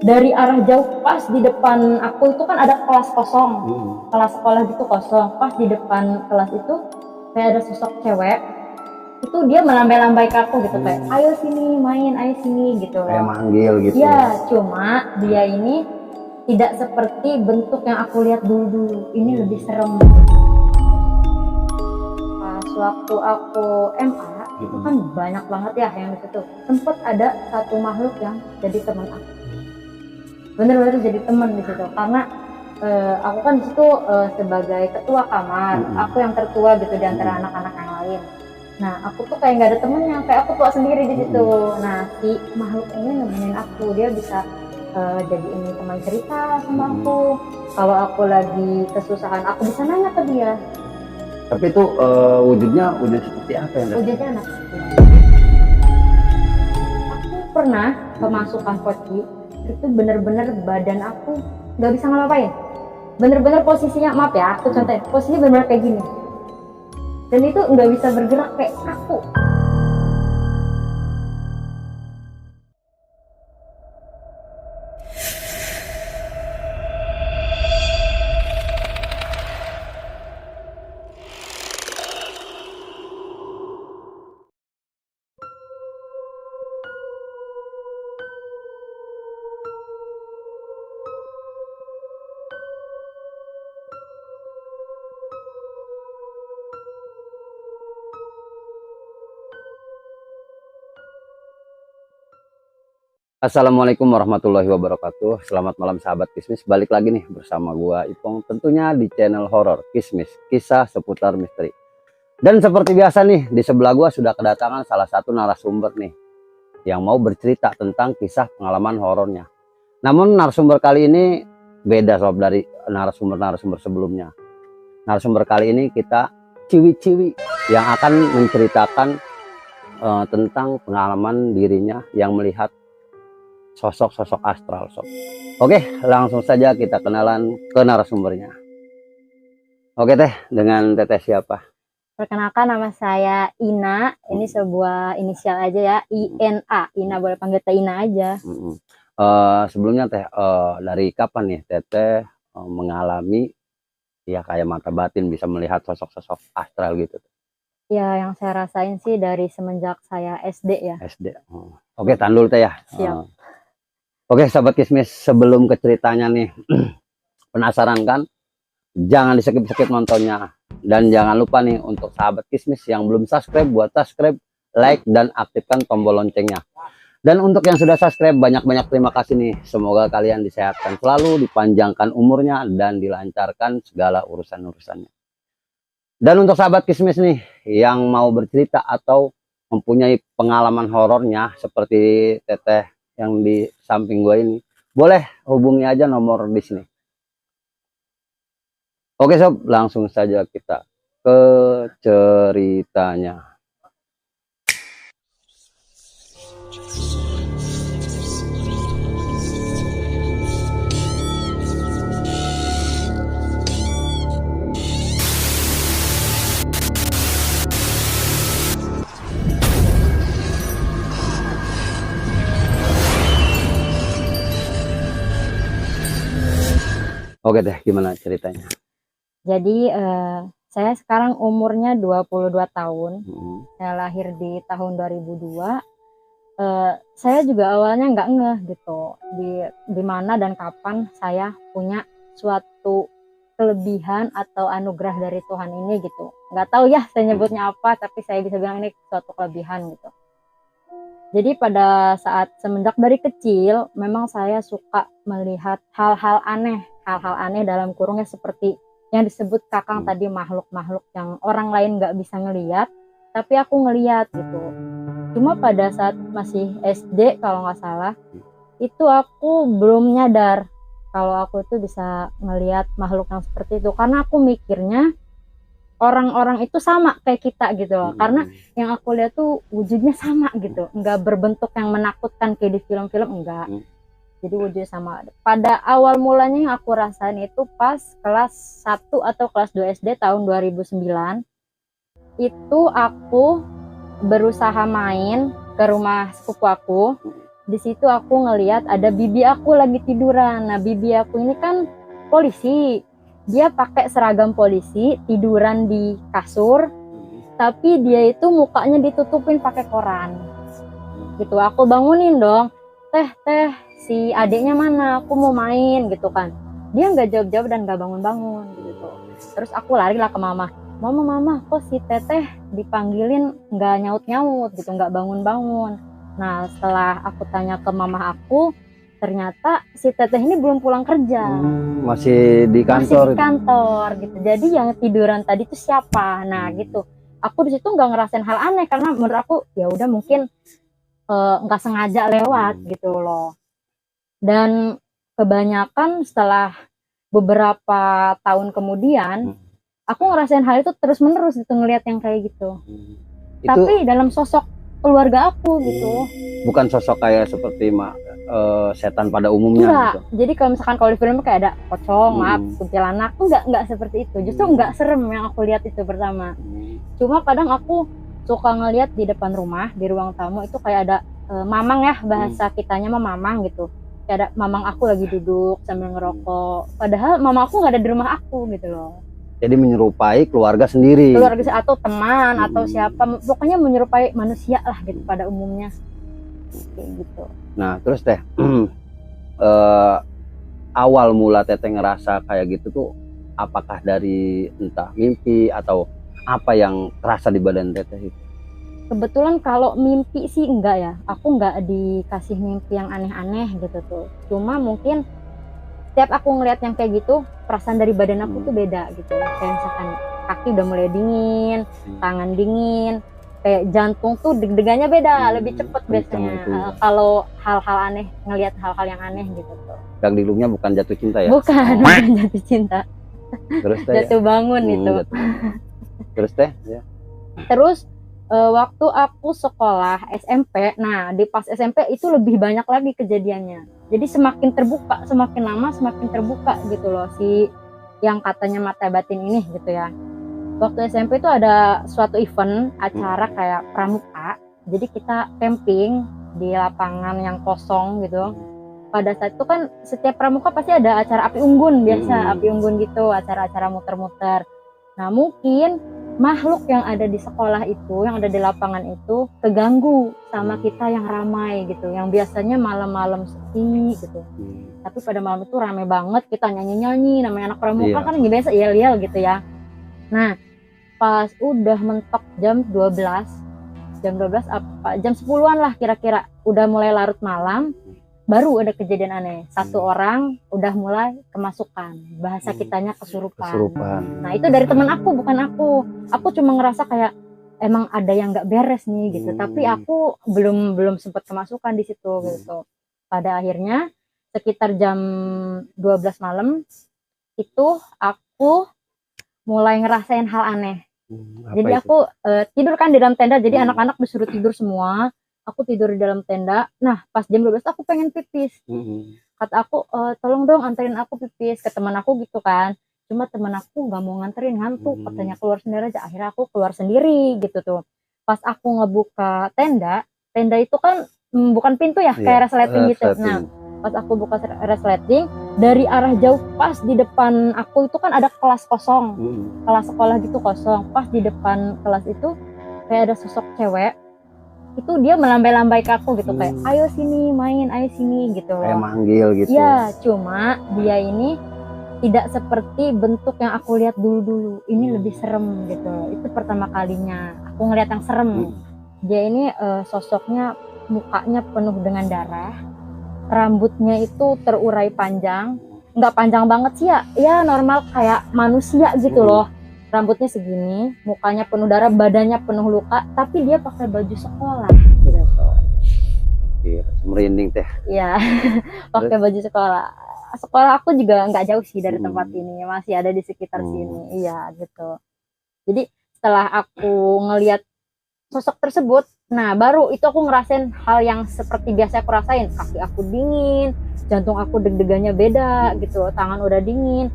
dari arah jauh, pas di depan aku itu kan ada kelas kosong, kelas sekolah gitu kosong. Pas di depan kelas itu kayak ada sosok cewek, itu dia melambai-lambai ke aku gitu, kayak ayo sini main, ayo sini gitu loh. Kayak manggil gitu. Iya, cuma dia ini tidak seperti bentuk yang aku lihat dulu. Ini lebih serem. Pas waktu aku MA itu kan banyak banget ya yang di situ. Sempet ada satu makhluk yang jadi teman aku. Bener-bener jadi teman di situ, karena aku kan di situ sebagai ketua kamar, aku yang tertua gitu di antara anak-anak yang lain. Nah, aku tuh kayak nggak ada temennya, kayak aku tua sendiri di situ. Nah, si makhluk ini nemenin aku, dia bisa jadi ini teman cerita sama aku. Kalau aku lagi kesusahan, aku bisa nanya ke dia. Tapi itu wujudnya wujud seperti apa ya? Wujudnya anak kecil. Aku pernah kemasukan koci, itu bener-bener badan aku nggak bisa ngapa-ngapain. Bener-bener posisinya, maaf ya, aku contohin, posisinya bener-bener kayak gini. Dan itu nggak bisa bergerak, kayak kaku. Assalamualaikum warahmatullahi wabarakatuh. Selamat malam sahabat Kismis. Balik lagi nih bersama gua Ipong, tentunya di channel horor Kismis, kisah seputar misteri. Dan seperti biasa nih, di sebelah gua sudah kedatangan salah satu narasumber nih yang mau bercerita tentang kisah pengalaman horornya. Namun narasumber kali ini beda sob dari narasumber sebelumnya. Narasumber kali ini kita ciwi-ciwi yang akan menceritakan tentang pengalaman dirinya yang melihat sosok-sosok astral sob. Oke, langsung saja kita kenalan ke narasumbernya. Oke teh, dengan teteh siapa? Perkenalkan, nama saya Ina. Ini sebuah inisial aja ya, INA. Ina, boleh panggil Teh Ina aja. Sebelumnya teh, dari kapan nih teteh mengalami ya kayak mata batin bisa melihat sosok-sosok astral gitu? Ya, yang saya rasain sih dari semenjak saya SD ya. SD. Oke, tahan dulu teh ya. Siap. Oke sahabat Kismis, sebelum ke ceritanya nih, penasaran kan? Jangan di skip nontonnya. Dan jangan lupa nih untuk sahabat Kismis yang belum subscribe, buat subscribe, like, dan aktifkan tombol loncengnya. Dan untuk yang sudah subscribe, banyak-banyak terima kasih nih. Semoga kalian disehatkan selalu, dipanjangkan umurnya, dan dilancarkan segala urusan-urusannya. Dan untuk sahabat Kismis nih yang mau bercerita atau mempunyai pengalaman horornya seperti teteh yang di samping gue ini, boleh hubungi aja nomor di sini. Oke sob, langsung saja kita ke ceritanya. Oke deh, gimana ceritanya? Jadi saya sekarang umurnya 22 tahun. Saya lahir di tahun 2002. Saya juga awalnya nggak ngeh gitu di mana dan kapan saya punya suatu kelebihan atau anugerah dari Tuhan ini gitu. Nggak tahu ya saya nyebutnya apa, tapi saya bisa bilang ini suatu kelebihan gitu. Jadi pada saat semenjak dari kecil memang saya suka melihat hal-hal aneh dalam kurungnya seperti yang disebut Kakang tadi, makhluk-makhluk yang orang lain nggak bisa ngelihat, tapi aku ngelihat gitu. Cuma pada saat masih SD kalau nggak salah, itu aku belum nyadar kalau aku itu bisa ngelihat makhluk yang seperti itu, karena aku mikirnya orang-orang itu sama kayak kita gitu loh. Karena yang aku lihat tuh wujudnya sama gitu, nggak berbentuk yang menakutkan kayak di film-film, enggak. Jadi wujudnya sama. Pada awal mulanya yang aku rasain itu pas kelas 1 atau kelas 2 SD tahun 2009. Itu aku berusaha main ke rumah sepupu aku. di situ aku ngelihat ada bibi aku lagi tiduran. Nah, bibi aku ini kan polisi, dia pakai seragam polisi, tiduran di kasur, tapi dia itu mukanya ditutupin pakai koran gitu. Aku bangunin dong, teh si adiknya mana, aku mau main gitu kan. Dia nggak jawab dan nggak bangun gitu. Terus aku lari lah ke mama, mama kok si teteh dipanggilin nggak nyaut gitu, nggak bangun. Nah, setelah aku tanya ke mama aku, ternyata si teteh ini belum pulang kerja. Masih di kantor. Masih di kantor gitu. Jadi yang tiduran tadi itu siapa? Nah, gitu. Aku di situ nggak ngerasain hal aneh karena menurut aku ya udah mungkin nggak sengaja lewat gitu loh. Dan kebanyakan setelah beberapa tahun kemudian, aku ngerasain hal itu terus menerus gitu, ngelihat yang kayak gitu. Tapi dalam sosok keluarga aku gitu. Bukan sosok kayak seperti setan pada umumnya. Enggak. Gitu. Jadi kalau misalkan kalau di film kayak ada pocong, kuntilanak, enggak seperti itu. Justru enggak serem yang aku lihat itu pertama. Cuma kadang aku suka ngelihat di depan rumah, di ruang tamu itu kayak ada mamang ya, bahasa kitanya mah mamang gitu. Kayak ada mamang aku lagi duduk sambil ngerokok. Padahal mama aku nggak ada di rumah aku gitu loh. Jadi menyerupai keluarga sendiri. Keluarga atau teman atau siapa, pokoknya menyerupai manusia lah gitu pada umumnya. Kayak gitu. Nah, terus teh awal mula teteh ngerasa kayak gitu tuh apakah dari entah mimpi atau apa yang terasa di badan teteh itu? Kebetulan kalau mimpi sih enggak ya, aku enggak dikasih mimpi yang aneh-aneh gitu tuh. Cuma mungkin setiap aku ngeliat yang kayak gitu, perasaan dari badan aku tuh beda gitu. Kayak misalkan kaki udah mulai dingin, tangan dingin, kayak jantung tuh deg-degannya beda, lebih cepet biasanya. Kalau hal-hal aneh, ngelihat hal-hal yang aneh gitu tuh. Yang dilumnya bukan jatuh cinta ya? Bukan jatuh cinta. Terus teh jatuh bangun itu. Terus teh ya. Terus waktu aku sekolah SMP, nah di pas SMP itu lebih banyak lagi kejadiannya. Jadi semakin terbuka, semakin lama semakin terbuka gitu loh si yang katanya mata batin ini gitu ya. Waktu SMP itu ada suatu event acara kayak pramuka. Jadi kita camping di lapangan yang kosong gitu. Pada saat itu kan setiap pramuka pasti ada acara api unggun biasa, api unggun gitu, acara-acara muter-muter. Nah, mungkin makhluk yang ada di sekolah itu, yang ada di lapangan itu keganggu sama kita yang ramai gitu, yang biasanya malam-malam sepi gitu. Tapi pada malam itu ramai banget, kita nyanyi-nyanyi, namanya anak pramuka kan biasa yel-yel gitu ya. Nah, pas udah mentok jam 12 apa jam 10-an lah kira-kira, udah mulai larut malam, baru ada kejadian aneh. Satu orang udah mulai kemasukan, bahasa kitanya kesurupan. Nah, itu dari teman aku, bukan aku. Aku cuma ngerasa kayak emang ada yang nggak beres nih gitu. Tapi aku belum sempat kemasukan di situ gitu. Pada akhirnya sekitar jam 12 malam itu aku mulai ngerasain hal aneh. Jadi itu? Aku tidur kan di dalam tenda. Jadi anak-anak disuruh tidur semua. Aku tidur di dalam tenda. Nah, pas jam 12 aku pengen pipis. Kata aku, tolong dong anterin aku pipis ke teman aku gitu kan. Cuma teman aku nggak mau nganterin, ngantuk. Katanya keluar sendiri aja. Akhirnya aku keluar sendiri gitu tuh. Pas aku ngebuka tenda itu kan bukan pintu ya, kayak resleting gitu. Nah, pas aku buka resleting, dari arah jauh pas di depan aku itu kan ada kelas kosong. Kelas sekolah gitu kosong. Pas di depan kelas itu kayak ada sosok cewek. Itu dia melambai-lambai ke aku gitu, kayak ayo sini main, ayo sini gitu loh. Kayak manggil gitu. Ya, cuma dia ini tidak seperti bentuk yang aku lihat dulu-dulu. Ini lebih serem gitu loh. Itu pertama kalinya aku ngeliat yang serem. Dia ini sosoknya, mukanya penuh dengan darah, rambutnya itu terurai panjang, nggak panjang banget sih ya normal kayak manusia gitu loh. Rambutnya segini, mukanya penuh darah, badannya penuh luka, tapi dia pakai baju sekolah gitu. Iya, merinding teh. Iya, pakai baju sekolah. Sekolah aku juga nggak jauh sih dari tempat ini, masih ada di sekitar sini. Iya gitu. Jadi setelah aku ngelihat sosok tersebut, nah baru itu aku ngerasain hal yang seperti biasa aku rasain. Kaki aku dingin, jantung aku deg-degannya beda gitu, tangan udah dingin.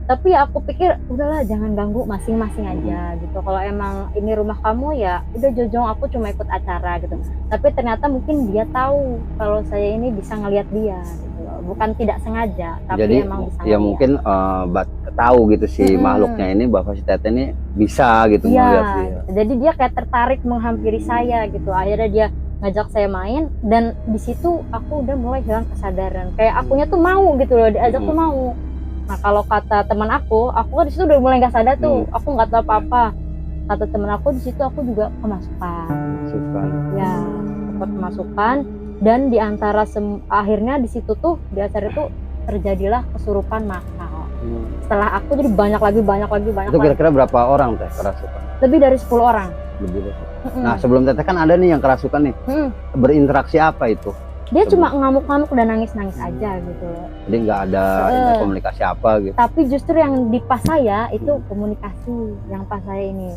Tapi aku pikir udahlah jangan ganggu, masing-masing aja gitu. Kalau emang ini rumah kamu ya udah Jojong, aku cuma ikut acara gitu. Tapi ternyata mungkin dia tahu kalau saya ini bisa ngelihat dia gitu loh. Bukan tidak sengaja, tapi Jadi emang bisa ya ngeliat. mungkin tahu gitu si makhluknya ini bahwa si Tete ini bisa gitu melihat dia. Iya, jadi dia kayak tertarik menghampiri saya gitu. Akhirnya dia ngajak saya main, dan di situ aku udah mulai hilang kesadaran. Kayak akunya tuh mau gitu loh, diajak tuh mau. Nah kalau kata teman aku kan di situ udah mulai nggak sadar tuh. Aku nggak tahu apa-apa. Kata teman aku di situ aku juga kemasukan. Masukan. Ya, sempat kemasukan, dan di antara akhirnya di situ tuh di acara itu terjadilah kesurupan massal. Setelah aku jadi banyak lagi. Itu kira-kira berapa orang teh kerasukan? Lebih dari 10 orang. Lebih dari. Nah sebelum Teteh kan ada nih yang kerasukan nih. Berinteraksi apa itu? Dia cuma ngamuk-ngamuk dan nangis-nangis aja gitu loh. Jadi nggak ada komunikasi apa gitu. Tapi justru yang di pas saya itu komunikasi. Yang pas saya ini,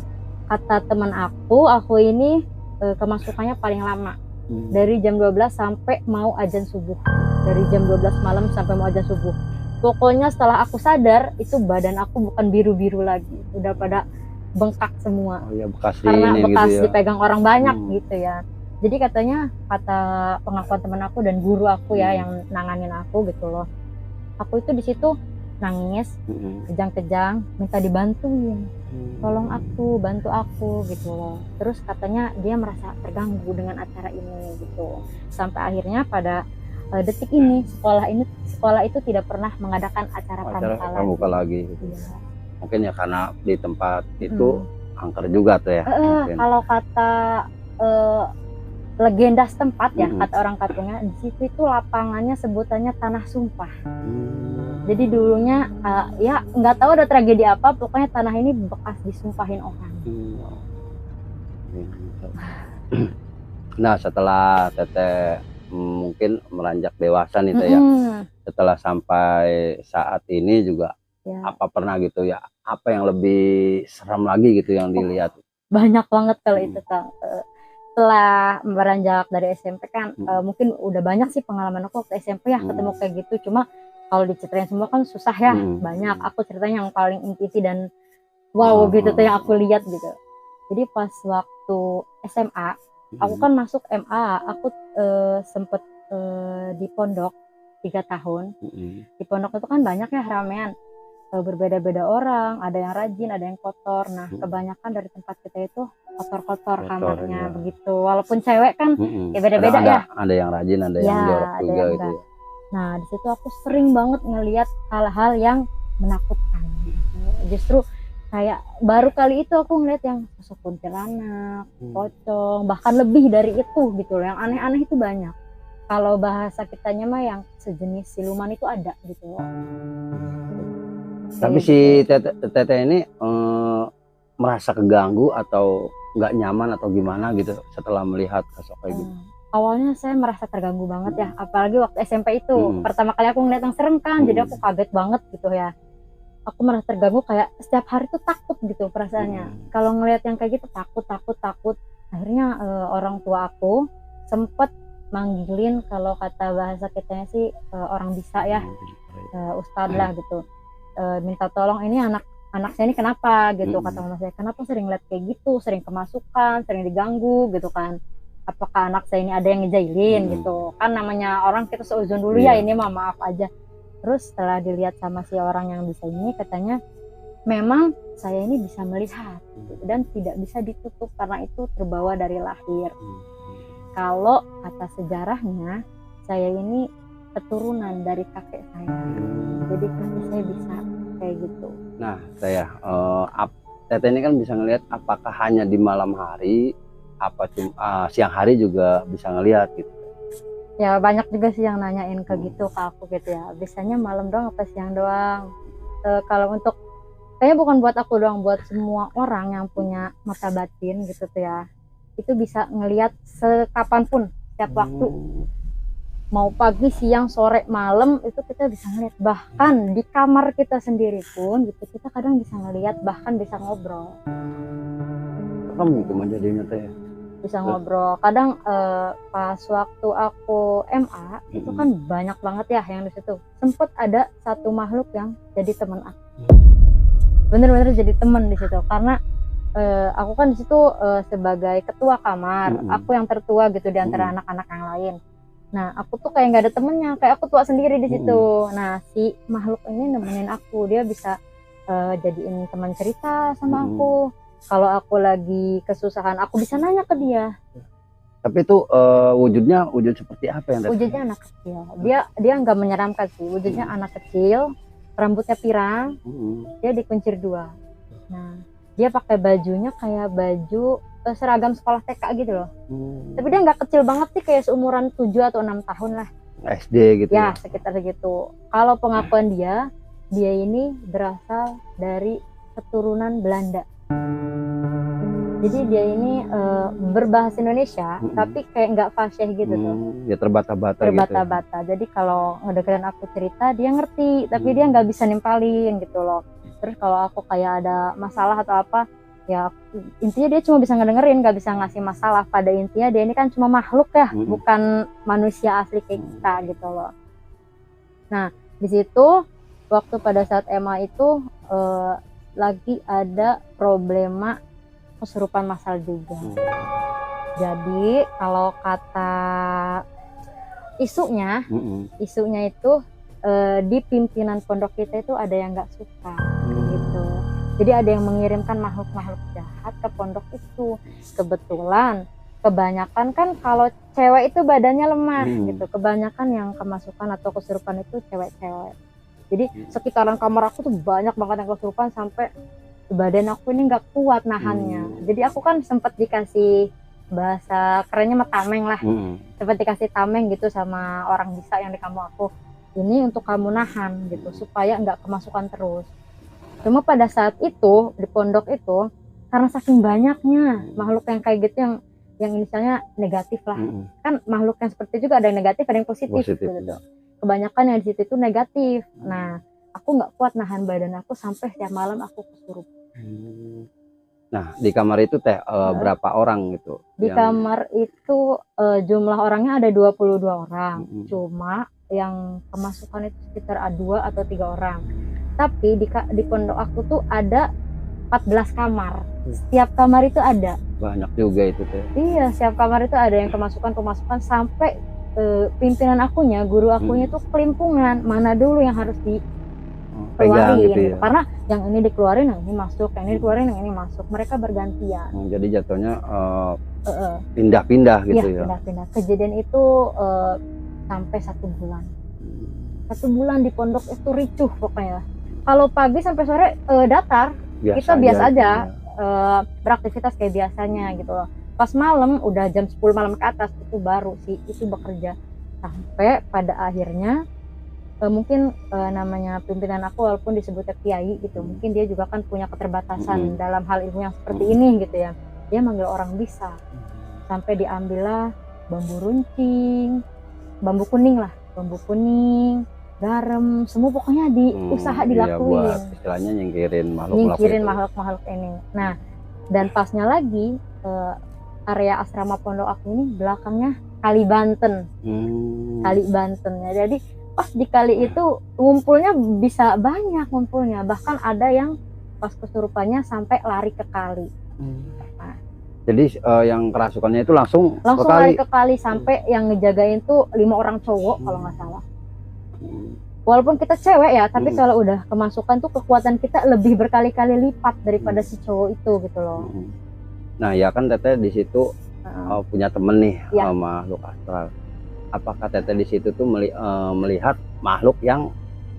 kata teman aku ini kemasukannya paling lama. Dari jam 12 sampai mau azan subuh. Dari jam 12 malam sampai mau azan subuh. Pokoknya setelah aku sadar itu badan aku bukan biru-biru lagi, udah pada bengkak semua. Oh ya, bekas karena ini bekas gitu ya. dipegang orang banyak gitu ya. Jadi katanya, kata pengakuan teman aku dan guru aku ya yang nanganin aku gitu loh, aku itu di situ nangis, kejang-kejang, minta dibantuin, tolong aku, bantu aku gitu loh. Terus katanya dia merasa terganggu dengan acara ini gitu. Sampai akhirnya pada detik ini sekolah itu tidak pernah mengadakan acara pramuka lagi. Gitu. Ya. Mungkin ya karena di tempat itu angker juga tuh ya. Kalau kata legenda setempat ya, kata orang kampungnya, di situ itu lapangannya sebutannya tanah sumpah. Jadi dulunya ya nggak tahu ada tragedi apa, pokoknya tanah ini bekas disumpahin orang. Nah setelah Teteh mungkin meranjak dewasa nih Teh ya, setelah sampai saat ini juga ya. Apa pernah gitu ya, apa yang lebih seram lagi gitu yang dilihat? Banyak banget kalau itu Kang. Setelah beranjak dari SMP kan mungkin udah banyak sih pengalaman aku waktu SMP ya, ketemu kayak gitu. Cuma kalau diceritain semua kan susah ya, banyak. Aku ceritanya yang paling inti dan wow gitu tuh yang aku lihat gitu. Jadi pas waktu SMA, aku kan masuk MA, aku sempet di pondok 3 tahun. Di pondok itu kan banyak ya ramean, berbeda-beda orang, ada yang rajin, ada yang kotor. Nah kebanyakan dari tempat kita itu kotor-kotor kamarnya begitu. Walaupun cewek kan ya beda-beda ya. Ada yang rajin, ada yang jorok juga gitu ya. Nah di situ aku sering banget ngelihat hal-hal yang menakutkan. Justru kayak baru kali itu aku ngeliat yang sosok kuntilanak, pocong, bahkan lebih dari itu gitu loh. Yang aneh-aneh itu banyak. Kalau bahasa kitanya mah yang sejenis siluman itu ada gitu loh. Tapi si Teteh ini merasa keganggu atau nggak nyaman atau gimana gitu setelah melihat sosok kayak gitu? Awalnya saya merasa terganggu banget ya, apalagi waktu SMP itu. Pertama kali aku ngeliat yang serem kan, jadi aku kaget banget gitu ya. Aku merasa terganggu, kayak setiap hari tuh takut gitu perasaannya. Kalau ngelihat yang kayak gitu takut. Akhirnya orang tua aku sempet manggilin, kalau kata bahasa kitanya sih orang bisa ya, ustadz lah gitu. Minta tolong, ini anak saya ini kenapa gitu, kata mama saya. Kenapa sering lihat kayak gitu, sering kemasukan, sering diganggu gitu kan. Apakah anak saya ini ada yang ngejailin gitu. Kan namanya orang kita seuzon dulu ya, ini mah maaf aja. Terus setelah dilihat sama si orang yang bisa ini, katanya memang saya ini bisa melihat dan tidak bisa ditutup karena itu terbawa dari lahir. Kalau kata sejarahnya, saya ini keturunan dari kakek saya. Jadi kakek saya bisa kayak gitu. Nah, saya Teteh ini kan bisa ngelihat apakah hanya di malam hari, apa siang hari juga bisa ngelihat gitu? Ya banyak juga sih yang nanyain ke gitu ke aku gitu ya. Biasanya malam doang apa siang doang? Kalau untuk kayaknya bukan buat aku doang, buat semua orang yang punya mata batin gitu tuh ya. Itu bisa ngelihat sekapanpun, setiap waktu. Mau pagi, siang, sore, malam itu kita bisa ngelihat. Bahkan di kamar kita sendiri pun gitu kita kadang bisa ngelihat, bahkan bisa ngobrol. Kamu gitu menjadinya teh? Bisa ngobrol. Kadang pas waktu aku MA itu kan banyak banget ya yang di situ. Sempet ada satu makhluk yang jadi teman aku. bener-bener jadi temen di situ karena aku kan di situ sebagai ketua kamar, aku yang tertua gitu di antara anak-anak yang lain. Nah, aku tuh kayak nggak ada temennya, kayak aku tua sendiri di situ. Nah, si makhluk ini nemenin aku, dia bisa jadiin teman cerita sama aku. Kalau aku lagi kesusahan, aku bisa nanya ke dia. Tapi itu wujudnya wujud seperti apa yang Wujudnya anak kecil. Dia nggak menyeramkan sih. Wujudnya anak kecil, rambutnya pirang, dia dikuncir 2. Nah, dia pakai bajunya kayak baju seragam sekolah TK gitu loh. Tapi dia nggak kecil banget sih, kayak seumuran 7 atau 6 tahun lah. SD gitu ya? Sekitar segitu. Kalau pengakuan dia ini berasal dari keturunan Belanda. Jadi dia ini berbahasa Indonesia, tapi kayak nggak fasih gitu tuh. Ya terbata-bata gitu. Terbata-bata. Jadi kalau ngedengerin aku cerita, dia ngerti, tapi dia nggak bisa nimpalin gitu loh. Terus kalau aku kayak ada masalah atau apa, ya intinya dia cuma bisa ngedengerin, nggak bisa ngasih masalah. Pada intinya dia ini kan cuma makhluk ya, bukan manusia asli kayak kita gitu loh. Nah, di situ waktu pada saat Emma itu lagi ada problema kesurupan massal juga. Jadi kalau kata isunya itu di pimpinan pondok kita itu ada yang nggak suka gitu. Jadi ada yang mengirimkan makhluk-makhluk jahat ke pondok itu. Kebetulan kebanyakan kan kalau cewek itu badannya lemah gitu. Kebanyakan yang kemasukan atau kesurupan itu cewek-cewek. Jadi sekitaran kamar aku tuh banyak banget yang kesurupan sampai badan aku ini nggak kuat nahannya. Jadi aku kan sempat dikasih, bahasa kerennya mah tameng lah, sempat dikasih tameng gitu sama orang bisa yang di kampung aku, ini untuk kamu nahan gitu supaya nggak kemasukan terus. Cuma pada saat itu di pondok itu karena saking banyaknya makhluk yang kayak gitu, yang misalnya negatif lah, kan makhluk yang seperti itu juga ada yang negatif, ada yang positif gitu. Kebanyakan yang di situ itu negatif. Nah, aku nggak kuat nahan badan aku sampai setiap malam aku kesurupan. Nah, di kamar itu teh berapa orang gitu? Di kamar itu jumlah orangnya ada 22 orang. Cuma yang kemasukan itu sekitar 2 atau 3 orang. Tapi di pondok aku tuh ada 14 kamar. Setiap kamar itu ada. Banyak juga itu teh. Iya, setiap kamar itu ada yang kemasukan sampai pimpinan akunya, guru akunya tuh kelimpungan. Mana dulu yang harus dikeluarin gitu ya? Karena yang ini dikeluarin, yang ini masuk, yang ini dikeluarin, yang ini masuk. Mereka bergantian. Jadi jatuhnya pindah-pindah gitu ya? Pindah-pindah. Kejadian itu sampai 1 bulan. 1 bulan di pondok itu ricuh pokoknya. Kalau pagi sampai sore datar, kita biasa aja beraktivitas kayak biasanya gitu loh. Pas malam udah jam 10 malam ke atas itu baru sih itu bekerja. Sampai pada akhirnya mungkin namanya pimpinan aku walaupun disebutnya kiai gitu, mungkin dia juga kan punya keterbatasan dalam hal ilmu yang seperti ini gitu ya. Dia manggil orang bisa. Sampai diambillah bambu runcing, bambu kuning, garam, semua pokoknya usaha dilakuin. Iya, buat istilahnya nyingkirin makhluk-makhluk ini. Nah, dan pasnya lagi area asrama pondok aku ini belakangnya Kali Banten. Kali Banten ya. Jadi pas di kali itu ngumpulnya bisa banyak ngumpulnya. Bahkan ada yang pas kesurupannya sampai lari ke kali. Nah, jadi yang kerasukannya itu langsung lari ke kali sampai yang ngejagain tuh 5 orang cowok kalau nggak salah. Walaupun kita cewek ya, tapi kalau udah kemasukan tuh kekuatan kita lebih berkali-kali lipat daripada si cowok itu gitu loh. Nah ya kan Teteh di situ punya temen nih makhluk astral. Apakah Teteh di situ tuh melihat makhluk yang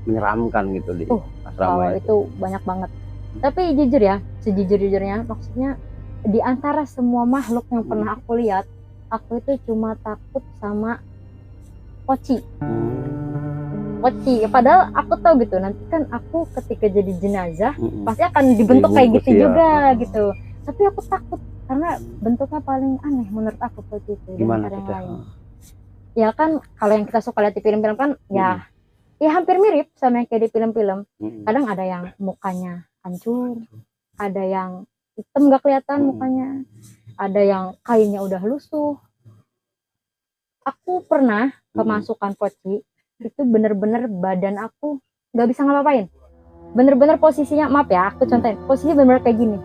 menyeramkan gitu di asrama itu banyak banget. Tapi jujur ya, sejujur-jujurnya, maksudnya di antara semua makhluk yang pernah aku lihat, aku itu cuma takut sama poci. Padahal aku tahu gitu, nanti kan aku ketika jadi jenazah pasti akan dibentuk kayak gitu juga gitu. Tapi aku takut karena bentuknya paling aneh menurut aku seperti itu. Gimana yang lain? Ya kan kalau yang kita suka lihat di film-film kan ya hampir mirip sama yang kayak di film-film. Kadang ada yang mukanya hancur, ada yang hitam gak kelihatan mukanya, ada yang kainnya udah lusuh. Aku pernah kemasukan poci, itu bener-bener badan aku nggak bisa ngapain. bener-bener posisinya, maaf ya aku contohin, posisinya bener-bener kayak gini,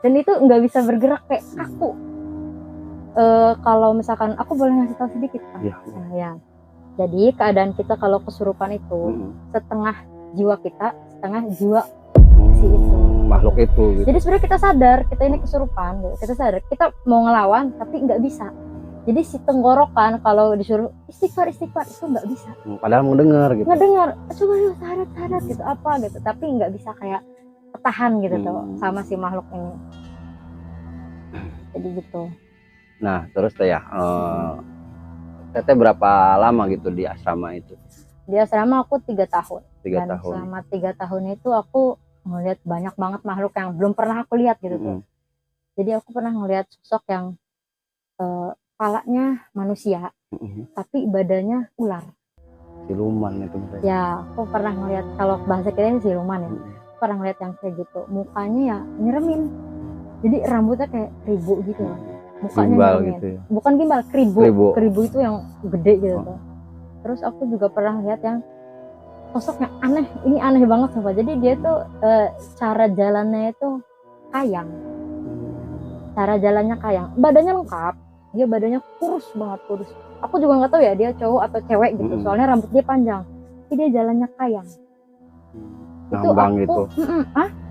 dan itu nggak bisa bergerak, kayak kaku. Kalau misalkan aku boleh ngasih tahu sedikit kan? Iya. Nah, ya. Jadi keadaan kita kalau kesurupan itu setengah jiwa kita, setengah jiwa si itu, makhluk itu gitu. Jadi sebenarnya kita sadar kita ini kesurupan, gitu. Kita sadar kita mau ngelawan tapi nggak bisa. Jadi si tenggorokan kalau disuruh istighfar itu nggak bisa. Padahal mau dengar gitu. Ngedengar, coba yuk sadar gitu apa gitu, tapi nggak bisa kayak ketahan gitu tuh sama si makhluk ini. Jadi gitu. Nah terus teh ya, Teteh berapa lama gitu di asrama itu? Di asrama aku 3 tahun. 3 Dan tahun. selama 3 tahun itu aku ngeliat banyak banget makhluk yang belum pernah aku lihat gitu tuh. Jadi aku pernah ngeliat sosok yang kepalanya manusia, tapi badannya ular. Siluman itu. Ya, aku pernah ngeliat, kalau bahasa kita siluman ya. Aku pernah ngeliat yang kayak gitu. Mukanya ya nyeremin. Jadi rambutnya kayak keribu gitu loh. Mukanya gimbal nyeremin. gitu ya. Bukan gimbal, keribu itu yang gede gitu tuh. Terus aku juga pernah lihat yang sosoknya aneh, ini aneh banget sumpah. Jadi dia tuh cara jalannya itu kayang. Cara jalannya kayang, badannya lengkap, dia badannya kurus banget, kurus. Aku juga nggak tahu ya dia cowok atau cewek gitu, soalnya rambut dia panjang. Tapi dia jalannya kayang. Ngambang itu.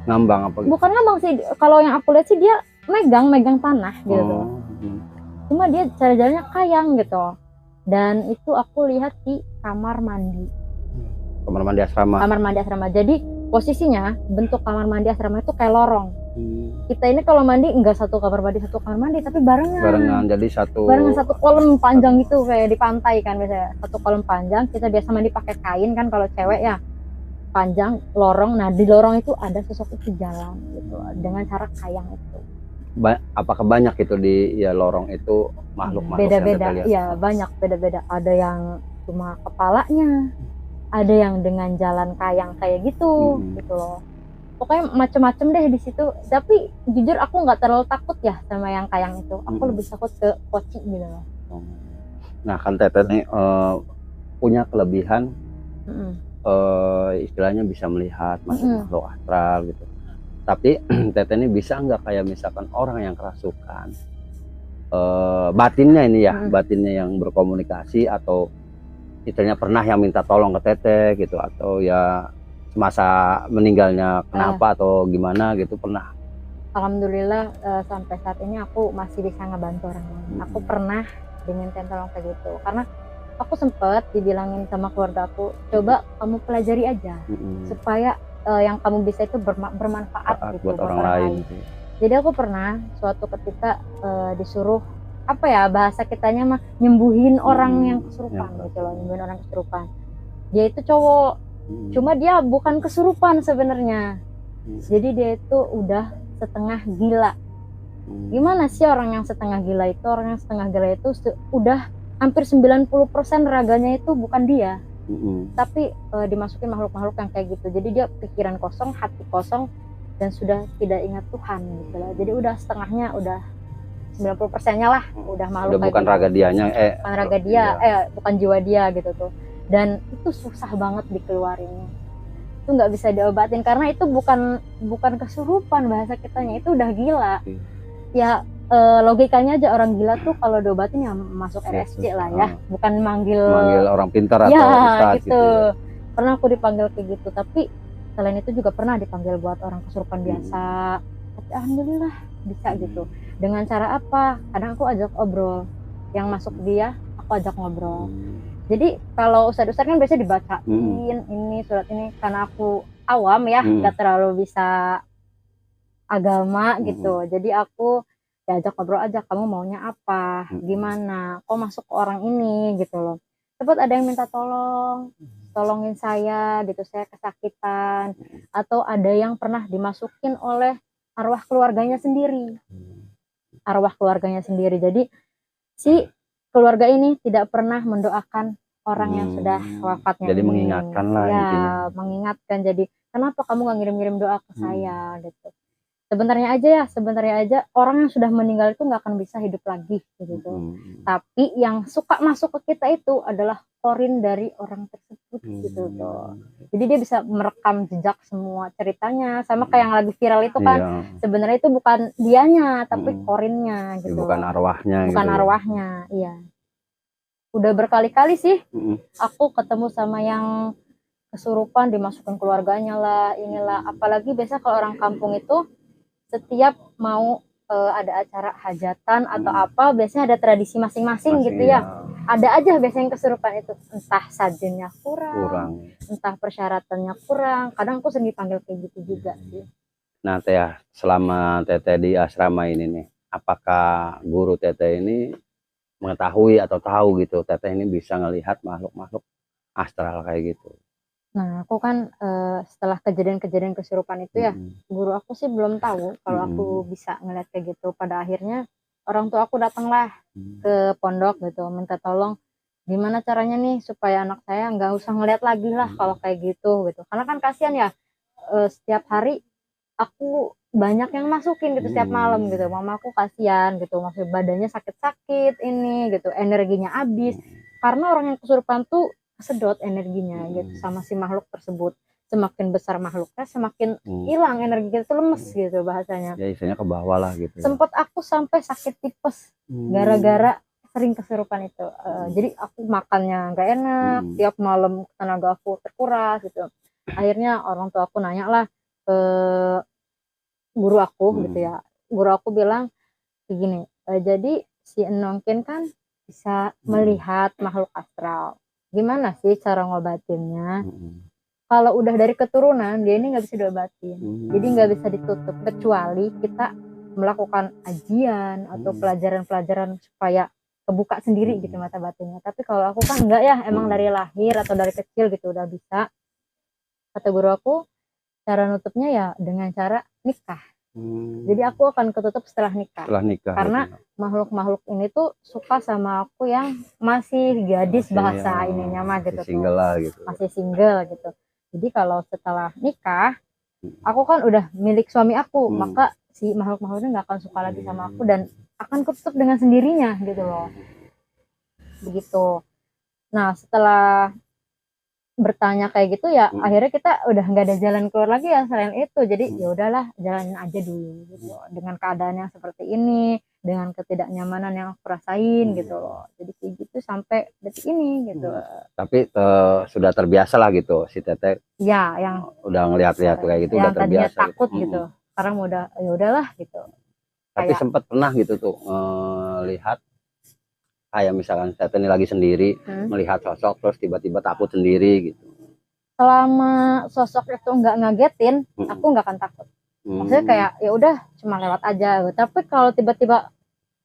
Ngambang apa gitu? Bukan ngambang sih, kalau yang aku lihat sih dia megang tanah gitu. Cuma dia cara jalannya kayang gitu. Dan itu aku lihat di kamar mandi. Kamar mandi asrama. Kamar mandi asrama. Jadi posisinya bentuk kamar mandi asrama itu kayak lorong. Kita ini kalau mandi enggak satu kamar mandi tapi barengan. Jadi satu kolom panjang gitu, kayak di pantai kan biasanya. Satu kolom panjang, kita biasa mandi pakai kain kan kalau cewek ya. Panjang, lorong. Nah, di lorong itu ada sosok itu jalan gitu dengan cara kayang itu. Apakah banyak itu di lorong itu makhluk-makhluk beda-beda? Iya, banyak beda-beda. Ada yang cuma kepalanya, ada yang dengan jalan kayang kayak gitu gitu loh. Pokoknya macem-macem deh di situ. Tapi jujur aku nggak terlalu takut ya sama yang kayang itu. Aku lebih takut ke poci gitu loh. Nah kan Teteh nih punya kelebihan, istilahnya bisa melihat makhluk astral gitu. Tapi Teteh ini bisa nggak kayak misalkan orang yang kerasukan, batinnya ini ya, batinnya yang berkomunikasi, atau istilahnya pernah yang minta tolong ke Teteh gitu, atau ya semasa meninggalnya kenapa atau gimana gitu, pernah? Alhamdulillah sampai saat ini aku masih bisa ngebantu orang lain. Aku pernah dimintain tolong kayak gitu, karena aku sempet dibilangin sama keluarga aku, coba kamu pelajari aja supaya yang kamu bisa itu bermanfaat gitu buat orang lain. Jadi aku pernah suatu ketika disuruh apa ya, bahasa kitanya mah nyembuhin orang yang kesurupan gitu loh, nyembuhin orang kesurupan. Dia itu cowok. Cuma dia bukan kesurupan sebenarnya. Jadi dia itu udah setengah gila. Gimana sih orang yang setengah gila itu? Orang yang setengah gila itu udah hampir 90% raganya itu bukan dia. Tapi dimasukin makhluk-makhluk yang kayak gitu. Jadi dia pikiran kosong, hati kosong, dan sudah tidak ingat Tuhan gitu lah. Jadi udah setengahnya, udah 90%-nya lah udah makhluk. Udah bukan raga dianya, bukan raga dia, bukan jiwa dia gitu tuh. Dan itu susah banget dikeluarinnya. Itu nggak bisa diobatin karena itu bukan kesurupan, bahasa kitanya itu udah gila. Ya logikanya aja orang gila tuh kalau diobatin ya masuk RSC lah ya, bukan manggil orang pintar atau ustadz gitu ya. Pernah aku dipanggil kayak gitu, tapi selain itu juga pernah dipanggil buat orang kesurupan biasa. Tapi alhamdulillah bisa gitu. Dengan cara apa? Kadang aku ajak obrol, yang masuk dia aku ajak ngobrol. Jadi kalau ustadz-ustadz kan biasanya dibacain ini surat ini, karena aku awam ya, nggak terlalu bisa agama gitu. Jadi aku diajak ngobrol aja, kamu maunya apa, gimana, kok masuk ke orang ini gitu loh. Sempat ada yang minta tolongin saya gitu, saya kesakitan, atau ada yang pernah dimasukin oleh arwah keluarganya sendiri. Jadi si keluarga ini tidak pernah mendoakan orang yang sudah wafatnya. Jadi mengingatkan lah ya, intinya. Mengingatkan. Jadi kenapa kamu nggak ngirim-ngirim doa ke saya gitu. sebenarnya aja orang yang sudah meninggal itu nggak akan bisa hidup lagi gitu. Tapi yang suka masuk ke kita itu adalah korin dari orang tersebut gitu tuh. Jadi dia bisa merekam jejak semua ceritanya, sama kayak yang lagi viral itu kan. Sebenarnya itu bukan dianya tapi korinnya gitu. Bukan arwahnya. Bukan gitu arwahnya, iya. Udah berkali-kali sih aku ketemu sama yang kesurupan, dimasukin keluarganya lah, inilah. Apalagi biasa kalau orang kampung itu setiap mau ada acara hajatan atau apa, biasanya ada tradisi masing-masing gitu ya. Ada aja biasanya yang kesurupan itu, entah sajennya kurang, entah persyaratannya kurang. Kadang aku sering dipanggil kayak gitu juga sih. Nah Teh, selama Teteh di asrama ini nih, apakah guru Teteh ini mengetahui atau tahu gitu Teteh ini bisa ngelihat makhluk-makhluk astral kayak gitu? Nah, aku kan setelah kejadian-kejadian kesurupan itu ya, guru aku sih belum tahu kalau aku bisa ngeliat kayak gitu. Pada akhirnya orang tua aku datanglah ke pondok gitu, minta tolong gimana caranya nih supaya anak saya nggak usah ngeliat lagi lah kalau kayak gitu. Karena kan kasihan ya, setiap hari aku banyak yang masukin gitu setiap malam gitu. Mama aku kasihan gitu, maksudnya badannya sakit-sakit ini gitu, energinya habis. Karena orang yang kesurupan tuh sedot energinya gitu sama si makhluk tersebut. Semakin besar makhluknya semakin hilang energi kita tuh, lemes gitu bahasanya. Ya istilahnya ke bawah lah gitu. Sempet aku sampai sakit tipes gara-gara sering kesurupan itu. Jadi aku makannya nggak enak, tiap malam tenaga aku terkuras gitu. Akhirnya orang tua aku nanya lah ke guru aku gitu ya. Guru aku bilang begini, jadi si Enongkin kan bisa melihat makhluk astral. Gimana sih cara ngobatinnya? Kalau udah dari keturunan, dia ini nggak bisa diobatin. Jadi nggak bisa ditutup, kecuali kita melakukan ajian atau pelajaran-pelajaran supaya kebuka sendiri gitu mata batinnya. Tapi kalau aku kan enggak ya, emang dari lahir atau dari kecil gitu udah bisa. Kata guru aku, cara nutupnya ya dengan cara nikah. Jadi aku akan ketutup setelah nikah. Karena makhluk-makhluk ini tuh suka sama aku yang masih gadis, bahasa ininya mah gitu. Single lah gitu. Masih single gitu. Jadi kalau setelah nikah, aku kan udah milik suami aku, maka si makhluk-makhluknya nggak akan suka lagi sama aku dan akan ketutup dengan sendirinya gitu loh. Begitu. Nah, setelah bertanya kayak gitu ya, akhirnya kita udah nggak ada jalan keluar lagi ya selain itu. Jadi ya udahlah, jalanin aja dulu gitu. Dengan keadaan yang seperti ini, dengan ketidaknyamanan yang aku rasain gitu loh. Jadi kayak gitu sampai detik ini gitu. Tapi sudah terbiasa lah gitu si Teteh. Ya, yang udah ngelihat-lihat kayak gitu yang udah terbiasa. Tadinya takut gitu. Sekarang udah ya udahlah gitu. Tapi sempat pernah gitu tuh lihat kayak misalkan Teteh ini lagi sendiri melihat sosok terus tiba-tiba takut sendiri gitu. Selama sosok itu nggak ngagetin, aku nggak akan takut. Maksudnya kayak ya udah cuma lewat aja. Tapi kalau tiba-tiba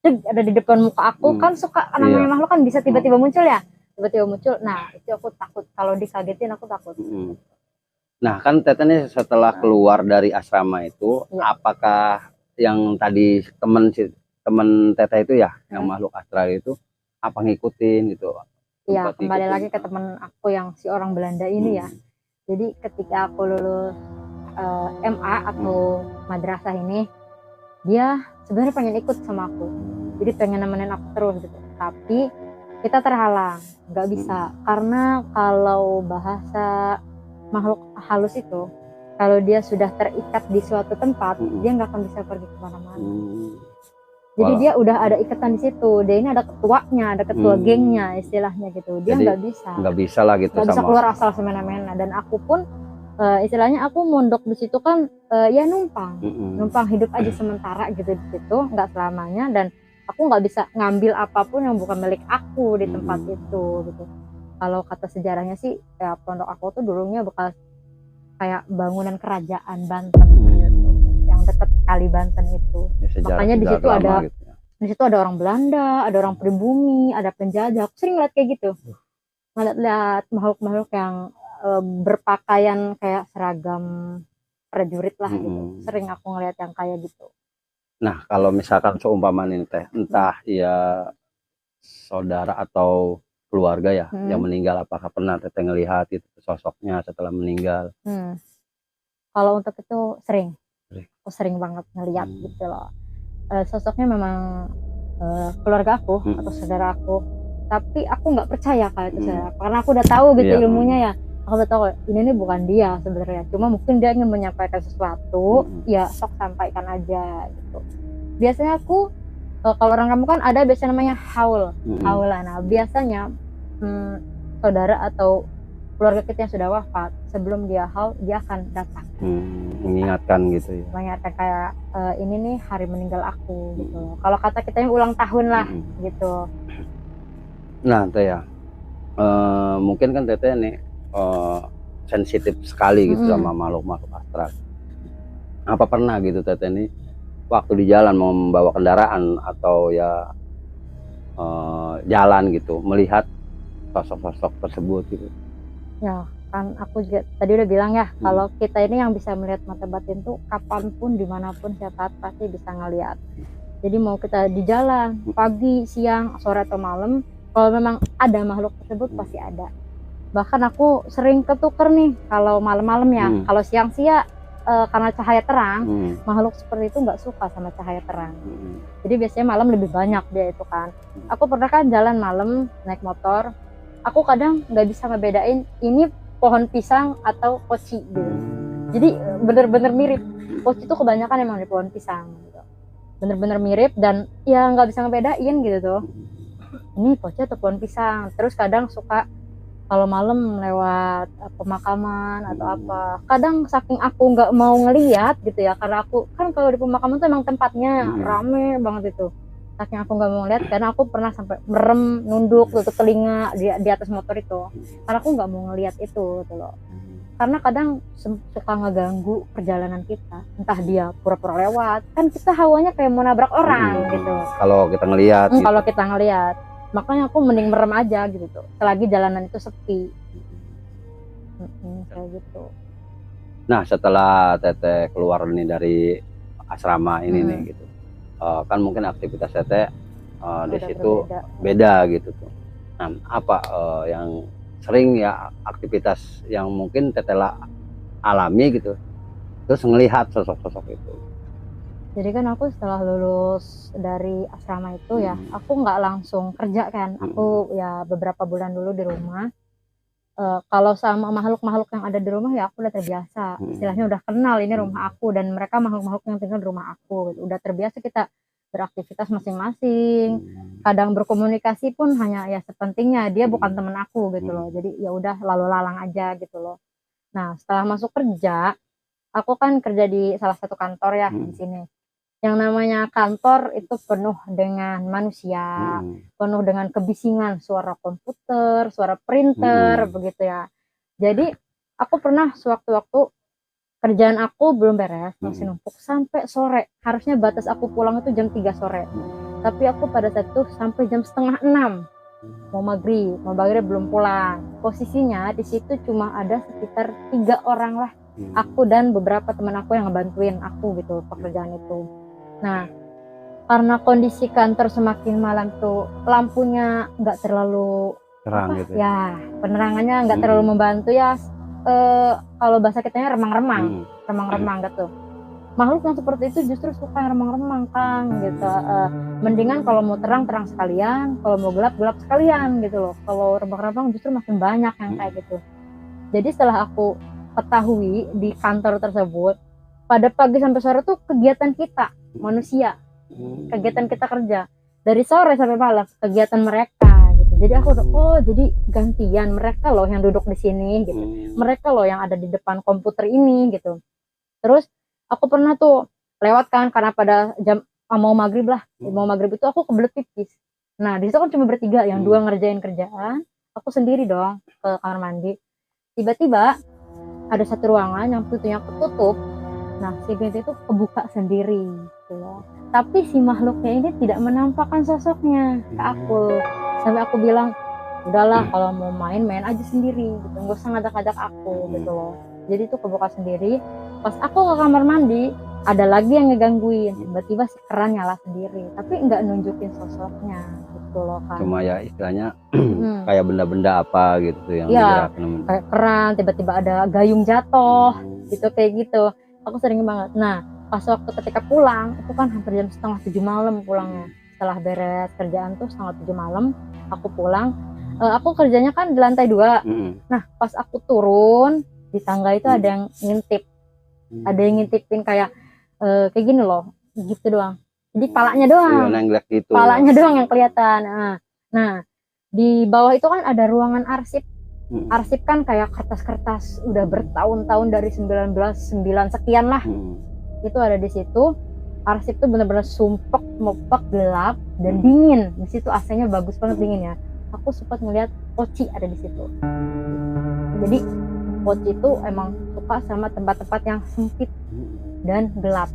ada di depan muka aku, kan suka namanya makhluk kan bisa tiba-tiba muncul ya. Tiba-tiba muncul. Nah, itu aku takut. Kalau dikagetin aku takut. Nah, kan Teteh ini setelah keluar dari asrama itu, apakah yang tadi temen Teteh itu ya, yang makhluk astral itu apa ngikutin gitu? Iya, kembali lagi ke temen aku yang si orang Belanda ini ya. Jadi ketika aku lulus MA atau madrasah ini, dia sebenarnya pengen ikut sama aku. Jadi pengen nemenin aku terus gitu. Tapi kita terhalang, nggak bisa. Karena kalau bahasa makhluk halus itu, kalau dia sudah terikat di suatu tempat, dia nggak akan bisa pergi kemana-mana. Jadi dia udah ada ikatan di situ. Dia ini ada ketuanya, ada ketua gengnya istilahnya gitu. Dia nggak bisa. Nggak bisa lah gitu. Nggak bisa keluar asal semena-mena. Dan aku pun istilahnya aku mondok di situ kan ya numpang hidup aja sementara gitu di situ, nggak selamanya. Dan aku nggak bisa ngambil apapun yang bukan milik aku di tempat itu gitu. Kalau kata sejarahnya sih, ya pondok aku tuh dulunya bekas kayak bangunan kerajaan Banten gitu, yang dekat Kali Banten itu. Ya, makanya di situ ada gitu ya. Di situ ada orang Belanda, ada orang pribumi, ada penjajah. Aku sering lihat kayak gitu, ngeliat makhluk-makhluk yang berpakaian kayak seragam prajurit lah gitu. Sering aku ngeliat yang kayak gitu. Nah, kalau misalkan seumpama ini Teh, entah ya saudara atau keluarga ya yang meninggal, apakah pernah Teteh ngelihat itu sosoknya setelah meninggal? Kalau untuk itu sering. aku sering banget ngeliat gitu loh. Sosoknya memang keluarga aku atau saudara aku, tapi aku nggak percaya kalau itu saudara aku, karena aku udah tahu gitu ilmunya ya. Aku udah tahu ini nih bukan dia sebenarnya, cuma mungkin dia ingin menyampaikan sesuatu, ya sok sampaikan aja gitu. Biasanya aku kalau orang kamu kan ada biasanya namanya haulan. Nah biasanya saudara atau keluarga kita yang sudah wafat, sebelum dia haul, dia akan datang mengingatkan gitu ya, mengingatkan kayak ini nih hari meninggal aku gitu. Kalau kata kita yang ulang tahun lah gitu. Nah Teh ya, mungkin kan Teteh nih sensitif sekali gitu sama makhluk-makhluk astral. Apa pernah gitu Teteh nih waktu di jalan mau membawa kendaraan atau ya jalan gitu melihat sosok-sosok tersebut gitu? Ya kan aku juga tadi udah bilang ya, kalau kita ini yang bisa melihat mata batin tuh kapanpun dimanapun setiap saat pasti bisa ngelihat. Jadi mau kita di jalan pagi, siang, sore atau malam, kalau memang ada makhluk tersebut pasti ada. Bahkan aku sering ketuker nih kalau malam-malam ya. Kalau siang-siang karena cahaya terang, makhluk seperti itu nggak suka sama cahaya terang. Jadi biasanya malam lebih banyak dia itu kan. Aku pernah kan jalan malam naik motor, aku kadang nggak bisa ngebedain ini pohon pisang atau poci gitu. Jadi bener-bener mirip. Poci itu kebanyakan emang di pohon pisang gitu. Bener-bener mirip dan ya nggak bisa ngebedain gitu tuh. Ini poci atau pohon pisang. Terus kadang suka kalau malam lewat pemakaman atau apa, kadang saking aku nggak mau ngeliat gitu ya, karena aku kan kalau di pemakaman tuh emang tempatnya rame banget itu. Saking aku nggak mau ngeliat, karena aku pernah sampai merem, nunduk, tutup telinga di atas motor itu, karena aku nggak mau ngeliat itu gitu loh. Karena kadang suka ngeganggu perjalanan kita, entah dia pura-pura lewat, kan kita hawanya kayak mau nabrak orang gitu. Kalau kita ngeliat, gitu. Kalau kita ngeliat. Makanya aku mending merem aja gitu tuh, selagi jalanan itu sepi. Kayak gitu. Nah setelah Teteh keluar nih dari asrama ini nih gitu, kan mungkin aktivitas Teteh di situ beda gitu tuh. Nah apa yang sering ya aktivitas yang mungkin Teteh alami gitu, terus ngelihat sosok-sosok itu? Jadi kan aku setelah lulus dari asrama itu ya, aku nggak langsung kerja kan. Aku ya beberapa bulan dulu di rumah. Kalau sama makhluk-makhluk yang ada di rumah ya aku udah terbiasa. Istilahnya udah kenal ini rumah aku dan mereka makhluk-makhluk yang tinggal di rumah aku. Gitu. Udah terbiasa kita beraktivitas masing-masing. Kadang berkomunikasi pun hanya ya sepentingnya, dia bukan temen aku gitu loh. Jadi ya udah lalu lalang aja gitu loh. Nah setelah masuk kerja, aku kan kerja di salah satu kantor ya di sini. Yang namanya kantor itu penuh dengan manusia, penuh dengan kebisingan, suara komputer, suara printer, begitu ya. Jadi aku pernah sewaktu-waktu kerjaan aku belum beres, masih numpuk sampai sore. Harusnya batas aku pulang itu jam 3 sore. Tapi aku pada saat itu sampai jam 5:30 mau maghrib belum pulang. Posisinya di situ cuma ada sekitar 3 orang lah. Aku dan beberapa teman aku yang ngebantuin aku gitu pekerjaan itu. Nah, karena kondisi kantor semakin malam tuh lampunya nggak terlalu terang gitu ya, penerangannya nggak terlalu membantu ya. Kalau bahasa kitanya remang-remang gitu. Makhluk yang seperti itu justru suka yang remang-remang Kang gitu. Mendingan kalau mau terang sekalian, kalau mau gelap sekalian gitu loh. Kalau remang-remang justru makin banyak yang kayak gitu. Jadi setelah aku ketahui di kantor tersebut, pada pagi sampai sore tuh kegiatan kita manusia, kegiatan kita kerja dari sore sampai malam, kegiatan mereka gitu. Jadi aku udah jadi gantian, mereka loh yang duduk di sini gitu, mereka loh yang ada di depan komputer ini gitu. Terus aku pernah tuh lewat kan, karena pada jam mau maghrib itu aku kebelet pipis. Nah di situ kan cuma bertiga, yang dua ngerjain kerjaan, aku sendiri dong ke kamar mandi. Tiba-tiba ada satu ruangan yang pintunya ketutup. Nah si pintu itu kebuka sendiri gitu ya. Tapi si makhluknya ini tidak menampakkan sosoknya ke aku. Sampai aku bilang, udahlah kalau mau main aja sendiri gitu, nggak usah ngajak-ngajak aku gitu loh. Jadi itu kebuka sendiri. Pas aku ke kamar mandi, ada lagi yang ngegangguin. Tiba-tiba si keran nyala sendiri, tapi nggak nunjukin sosoknya gitu loh kan. Cuma ya istilahnya kayak benda-benda apa gitu yang ya, digerakkan. Kayak keran, tiba-tiba ada gayung jatuh gitu, kayak gitu. Aku sering banget. Nah pas waktu ketika pulang itu kan hampir jam 6:30 malam pulangnya, setelah beres kerjaan tuh 6:30 malam aku pulang. Aku kerjanya kan di lantai 2. Nah pas aku turun di tangga itu ada yang ngintip, ada yang ngintipin kayak kayak gini loh, gitu doang. Jadi palanya doang, gitu. Palanya doang yang kelihatan. Nah di bawah itu kan ada ruangan arsip. Arsip kan kayak kertas-kertas udah bertahun-tahun dari 1909 sekian lah. Itu ada di situ. Arsip tuh bener-bener sumpek, mupek, gelap dan dingin. Di situ AC-nya bagus banget dinginnya. Aku sempat ngeliat Poci ada di situ. Jadi Poci itu emang suka sama tempat-tempat yang sempit dan gelap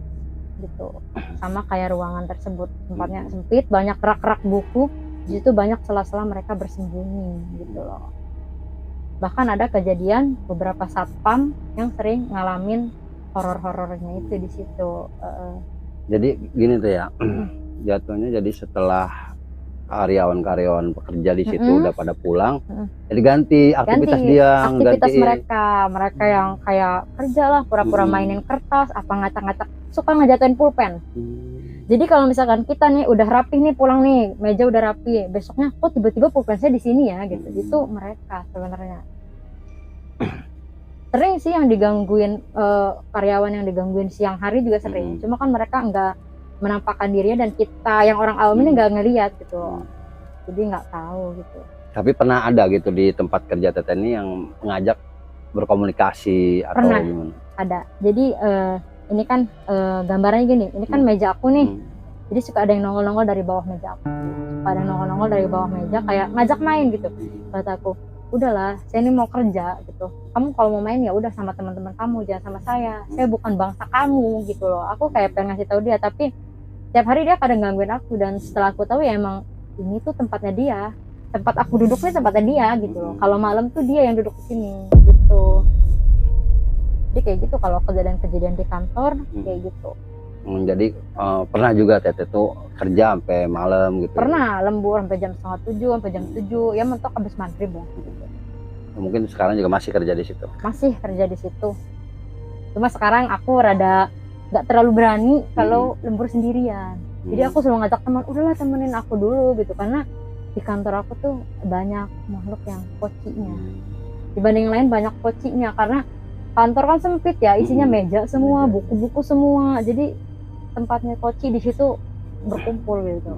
gitu. Sama kayak ruangan tersebut, tempatnya sempit, banyak rak-rak buku. Di situ banyak sela-sela mereka bersembunyi gitu loh. Bahkan ada kejadian beberapa satpam yang sering ngalamin horor-horornya itu di situ. Jadi gini tuh ya, jatuhnya jadi setelah karyawan-karyawan pekerja di situ udah pada pulang, jadi ganti aktivitas mereka yang kayak kerja lah, pura-pura mainin kertas, apa ngacak-ngacak, suka ngejatuhin pulpen. Jadi kalau misalkan kita nih udah rapi nih pulang nih, meja udah rapi, besoknya kok tiba-tiba pulpen saya di sini ya gitu. Itu mereka sebenarnya. Sering sih yang digangguin, karyawan yang digangguin siang hari juga sering. Cuma kan mereka nggak menampakkan dirinya dan kita yang orang awam ini nggak ngelihat gitu. Jadi nggak tahu gitu. Tapi pernah ada gitu di tempat kerja Teteh ini yang mengajak berkomunikasi atau gimana? Ada. Jadi ini kan gambarnya gini, ini kan meja aku nih. Jadi suka ada yang nongol-nongol dari bawah meja aku. Suka ada yang nongol-nongol dari bawah meja kayak ngajak main gitu. Kata aku, udahlah, saya ini mau kerja gitu. Kamu kalau mau main ya udah sama teman-teman kamu, jangan sama saya. Saya bukan bangsa kamu gitu loh. Aku kayak pengen ngasih tahu dia, tapi tiap hari dia kadang gangguin aku, dan setelah aku tahu ya emang ini tuh tempatnya dia. Tempat aku duduk nih tempatnya dia gitu loh. Kalau malam tuh dia yang duduk di sini gitu. Jadi kayak gitu kalau kejadian-kejadian di kantor kayak gitu. Jadi pernah juga Teteh tuh kerja sampai malam gitu? Pernah, lembur sampai jam 6:30, sampai jam 7, ya mentok habis maghrib lah gitu. Mungkin sekarang juga masih kerja di situ? Masih kerja di situ. Cuma sekarang aku rada nggak terlalu berani kalau lembur sendirian. Jadi aku selalu ngajak teman, udahlah temenin aku dulu gitu, karena di kantor aku tuh banyak makhluk yang pocinya. Dibanding lain banyak pocinya, karena kantor kan sempit ya, isinya meja semua, buku-buku semua. Jadi tempatnya koci di situ berkumpul gitu.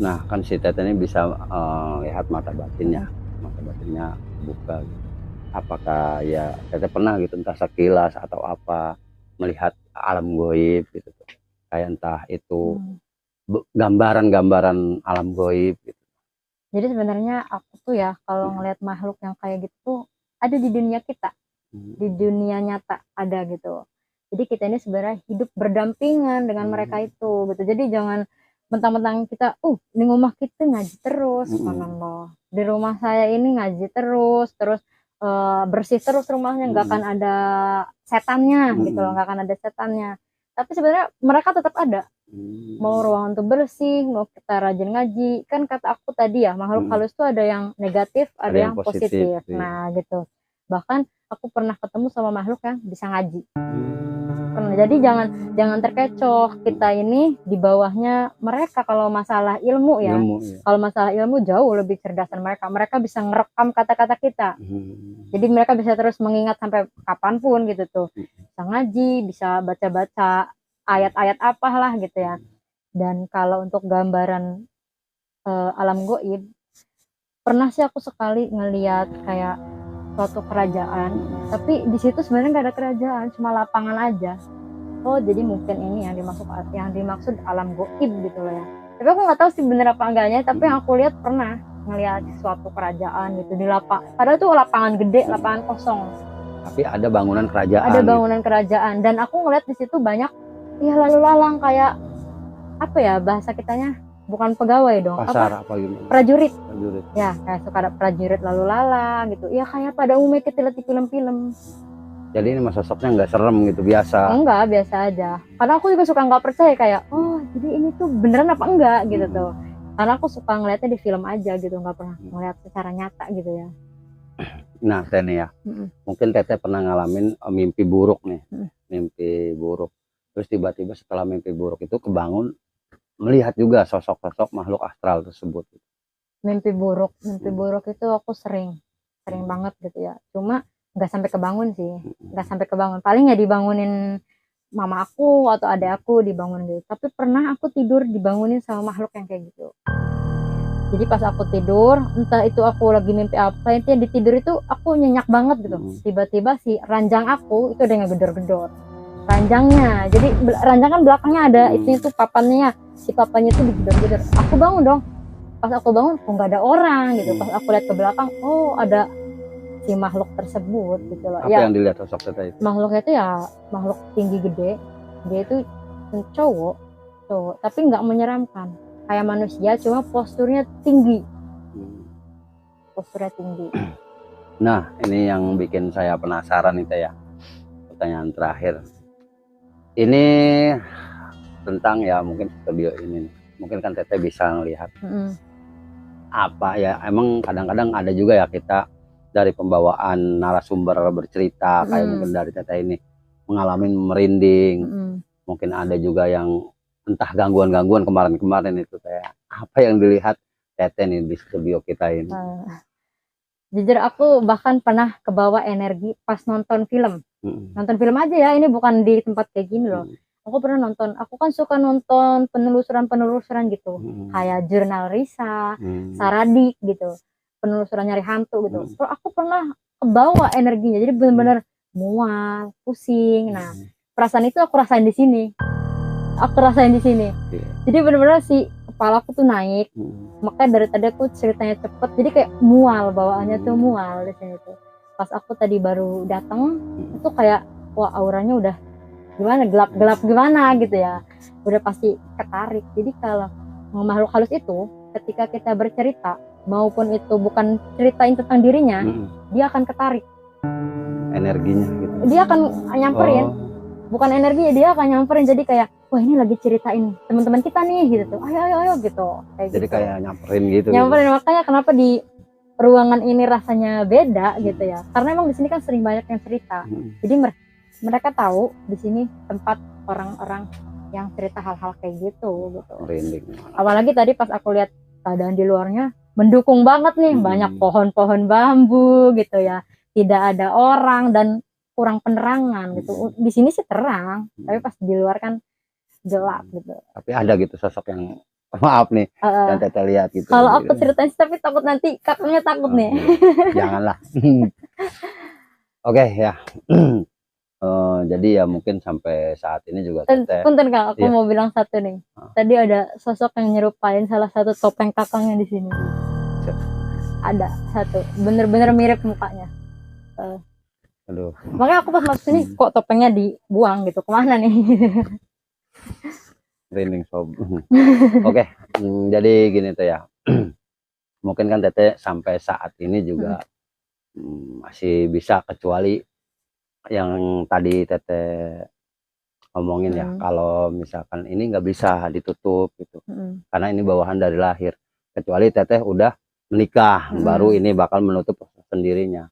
Nah kan si Teteh ini bisa lihat mata batinnya buka gitu. Apakah ya Teteh pernah gitu entah sekilas atau apa melihat alam goib gitu tuh, kayak entah itu gambaran alam goib gitu? Jadi sebenarnya aku tuh ya kalau ngelihat makhluk yang kayak gitu ada di dunia kita, di dunia nyata ada gitu. Jadi kita ini sebenarnya hidup berdampingan dengan mereka itu gitu. Jadi jangan mentang-mentang kita, di rumah kita ngaji terus, di rumah saya ini ngaji terus bersih terus rumahnya, nggak akan ada setannya gitu loh, nggak akan ada setannya. Tapi sebenarnya mereka tetap ada. Mau ruangan tuh bersih, mau kita rajin ngaji, kan kata aku tadi ya, makhluk halus tuh ada yang negatif, ada yang positif. Nah gitu. Bahkan aku pernah ketemu sama makhluk yang bisa ngaji. Jadi jangan terkecoh, kita ini di bawahnya mereka kalau masalah ilmu ya. Kalau masalah ilmu jauh lebih cerdasan mereka. Mereka bisa ngerekam kata-kata kita. Jadi mereka bisa terus mengingat sampai kapanpun gitu tuh. Bisa ngaji, bisa baca-baca ayat-ayat apalah gitu ya. Dan kalau untuk gambaran alam goib, pernah sih aku sekali ngeliat kayak suatu kerajaan, tapi di situ sebenarnya nggak ada kerajaan, cuma lapangan aja. Jadi mungkin ini yang dimaksud alam goib gitu loh ya. Tapi aku nggak tahu sih bener apa enggaknya, tapi yang aku lihat pernah ngelihat suatu kerajaan gitu di padahal tuh lapangan gede, lapangan kosong. Tapi ada bangunan kerajaan. Ada bangunan kerajaan, dan aku ngeliat di situ banyak ya lalu lalang kayak apa ya bahasa kitanya, bukan pegawai dong, pasar apa gimana? Prajurit. Ya kayak suka ada prajurit lalu lalang gitu. Ya kayak pada umumnya kita lihat di film-film. Jadi ini mas sosoknya nggak serem gitu, biasa? Enggak, biasa aja. Karena aku juga suka nggak percaya kayak, jadi ini tuh beneran apa enggak gitu tuh. Karena aku suka ngeliatnya di film aja gitu, nggak pernah ngeliat secara nyata gitu ya. Nah Teteh ya, mungkin Teteh pernah ngalamin mimpi buruk nih, mimpi buruk. Terus tiba-tiba setelah mimpi buruk itu kebangun melihat juga sosok-sosok makhluk astral tersebut. Mimpi buruk itu aku sering banget gitu ya. Cuma nggak sampai kebangun sih, nggak sampai kebangun. Paling ya dibangunin mama aku atau adek aku dibangunin gitu. Tapi pernah aku tidur dibangunin sama makhluk yang kayak gitu. Jadi pas aku tidur, entah itu aku lagi mimpi apa, itu di tidur itu aku nyenyak banget gitu. Tiba-tiba si ranjang aku itu ada yang ngegedor-gedor. Ranjangnya, jadi ranjang kan belakangnya ada itu papannya, si papannya itu digedor-gedor. Aku bangun dong. Pas aku bangun kok nggak ada orang gitu. Pas aku lihat ke belakang, oh ada si makhluk tersebut gitu loh. Apa yang dilihat sosok Teteh itu? Makhluknya itu ya makhluk tinggi gede. Dia itu cowok, tapi nggak menyeramkan. Kayak manusia, cuma posturnya tinggi. Posturnya tinggi. Nah, ini yang bikin saya penasaran nih Teh ya. Pertanyaan terakhir. Ini tentang ya mungkin studio ini. Mungkin kan Teteh bisa ngelihat. Apa ya, emang kadang-kadang ada juga ya kita dari pembawaan narasumber bercerita kayak mungkin dari Teteh ini mengalami merinding. Mungkin ada juga yang entah gangguan-gangguan kemarin-kemarin itu kayak apa yang dilihat Teteh nih di studio kita ini. Jujur aku bahkan pernah kebawa energi pas nonton film. Nonton film aja ya, ini bukan di tempat kayak gini loh. Aku pernah nonton, aku kan suka nonton penelusuran gitu. Kayak Jurnal Risa, Saradik gitu. Penelusuran nyari hantu gitu. Terus aku pernah kebawa energinya. Jadi benar-benar mual, pusing. Nah, perasaan itu aku rasain di sini. Jadi benar-benar si kepala aku tuh naik. Makanya dari tadi aku ceritanya cepet. Jadi kayak mual, bawaannya tuh mual di sini tuh. Pas aku tadi baru datang, itu kayak wah auranya udah gimana, gelap-gelap gimana gitu ya. Udah pasti ketarik. Jadi kalau makhluk halus itu ketika kita bercerita maupun itu bukan ceritain tentang dirinya, dia akan ketarik. Energinya gitu. Dia akan nyamperin. Bukan energinya, dia akan nyamperin. Jadi kayak wah ini lagi ceritain teman-teman kita nih gitu tuh. Ayo gitu. Kayak jadi gitu. kayak nyamperin gitu. Nyamperin gitu. Makanya kenapa di ruangan ini rasanya beda gitu ya. Karena emang di sini kan sering banyak yang cerita. Jadi mereka tahu di sini tempat orang-orang yang cerita hal-hal kayak gitu. Merinding. Apalagi tadi pas aku lihat keadaan di luarnya mendukung banget nih, banyak pohon-pohon bambu gitu ya. Tidak ada orang dan kurang penerangan gitu. Di sini sih terang, tapi pas di luar kan gelap gitu. Tapi ada gitu sosok yang maaf nih yang Teteh lihat gitu. Kalau aku ceritain tapi takut nanti kakaknya takut nih. Janganlah. Oke ya. Jadi ya mungkin sampai saat ini juga Teteh. Punten Kak, aku mau bilang satu nih. Tadi ada sosok yang nyerupain salah satu topeng kakangnya di sini. Ada satu, bener-bener mirip mukanya. Aduh. Makanya aku pas masuk sini kok topengnya dibuang gitu, kemana nih? Rinding sob. Oke, jadi gini Teh ya. Mungkin kan Teteh sampai saat ini juga masih bisa, kecuali yang tadi Teteh ngomongin ya, kalau misalkan ini nggak bisa ditutup gitu, karena ini bawahan dari lahir. Kecuali Teteh udah menikah, baru ini bakal menutup sendirinya.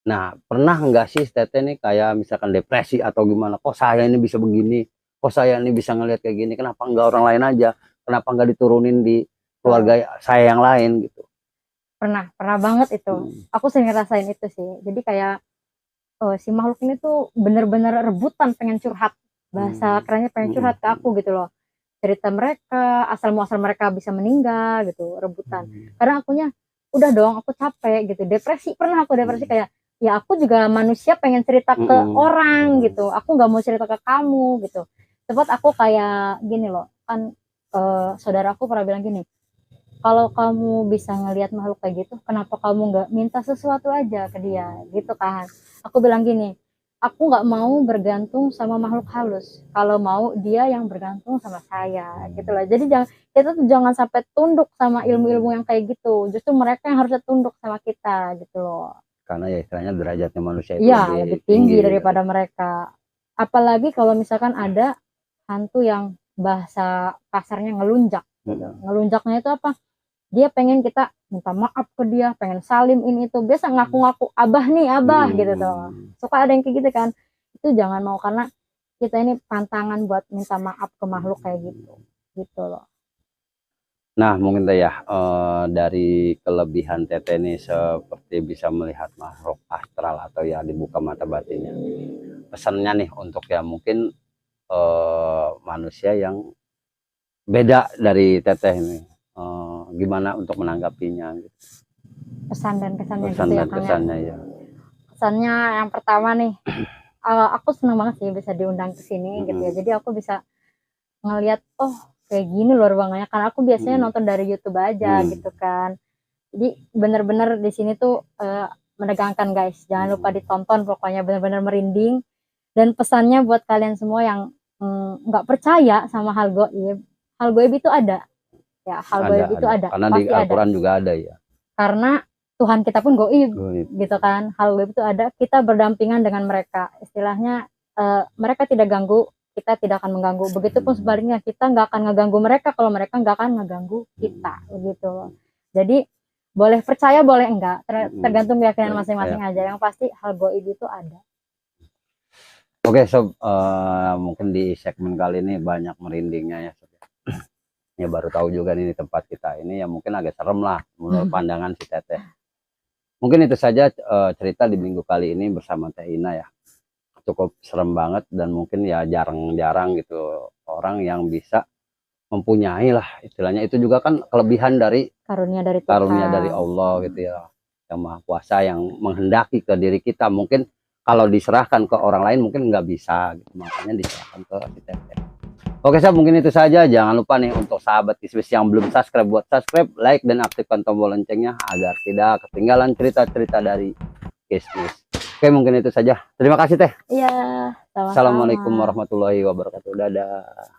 Nah, pernah nggak sih Teteh nih kayak misalkan depresi atau gimana? Kok saya ini bisa begini? Kok saya ini bisa ngelihat kayak gini? Kenapa nggak orang lain aja? Kenapa nggak diturunin di keluarga saya yang lain gitu? Pernah banget itu. Aku sering ngerasain itu sih. Jadi kayak si makhluk ini tuh bener-bener rebutan pengen curhat. Bahasa kerennya pengen curhat ke aku gitu loh. Cerita mereka, asal muasal mereka bisa meninggal gitu, rebutan. Karena akunya udah dong, aku capek gitu. Depresi, pernah aku depresi kayak ya aku juga manusia pengen cerita ke orang gitu. Aku nggak mau cerita ke kamu gitu. Sempat aku kayak gini loh, kan saudaraku pernah bilang gini, kalau kamu bisa ngelihat makhluk kayak gitu, kenapa kamu nggak minta sesuatu aja ke dia gitu kan? Aku bilang gini, aku nggak mau bergantung sama makhluk halus. Kalau mau dia yang bergantung sama saya gitu loh. Jadi kita tuh jangan sampai tunduk sama ilmu-ilmu yang kayak gitu. Justru mereka yang harusnya tunduk sama kita gitu loh. Karena ya istilahnya derajatnya manusia itu lebih tinggi daripada mereka. Apalagi kalau misalkan ada hantu yang bahasa kasarnya ngelunjak gitu. Ngelunjaknya itu apa? Dia pengen kita minta maaf ke dia, pengen salim ini itu, biasa ngaku-ngaku abah nih abah gitu tuh. Suka ada yang kayak gitu kan. Itu jangan mau, karena kita ini pantangan buat minta maaf ke makhluk kayak gitu loh. Nah mungkin teh ya dari kelebihan teteh ini seperti bisa melihat makhluk astral atau ya dibuka mata batinnya. Pesannya nih untuk ya mungkin manusia yang beda dari teteh ini, gimana untuk menanggapinya gitu. Pesan dan kesannya Pesan gitu ya dan Kang ya. kesannya ya. Kesannya yang pertama nih, aku senang banget sih bisa diundang ke sini gitu ya. Jadi aku bisa ngelihat oh kayak gini loh ruangannya, karena aku biasanya nonton dari YouTube aja gitu kan. Jadi bener-bener di sini tuh menegangkan guys, jangan lupa ditonton, pokoknya bener-bener merinding. Dan pesannya buat kalian semua yang nggak percaya sama hal goib itu ada ya, hal goib itu ada karena di pasti Al-Quran ada, juga ada ya, karena Tuhan kita pun goib goib. gitu kan. Hal goib itu ada, kita berdampingan dengan mereka, istilahnya mereka tidak ganggu, kita tidak akan mengganggu. Begitupun sebaliknya, kita nggak akan ngeganggu mereka kalau mereka nggak akan ngeganggu kita begitu loh. Jadi boleh percaya boleh enggak, tergantung keyakinan masing-masing aja. Yang pasti hal goib itu ada. Oke sob, mungkin di segmen kali ini banyak merindingnya ya sob. Ya baru tahu juga nih tempat kita ini ya mungkin agak serem lah menurut pandangan si teteh. Mungkin itu saja cerita di minggu kali ini bersama Teh Ina ya. Cukup serem banget dan mungkin ya jarang-jarang gitu orang yang bisa mempunyai lah istilahnya, itu juga kan kelebihan dari karunia dari Tuhan, karunia dari Allah gitu ya, yang Maha Kuasa yang menghendaki ke diri kita. Mungkin kalau diserahkan ke orang lain mungkin nggak bisa gitu, makanya diserahkan ke kita. Oke sob, mungkin itu saja. Jangan lupa nih untuk sahabat Kismis yang belum subscribe, buat subscribe, like, dan aktifkan tombol loncengnya agar tidak ketinggalan cerita-cerita dari Kismis. Oke, mungkin itu saja. Terima kasih Teh. Iya, sama-sama. Assalamualaikum warahmatullahi wabarakatuh. Dadah.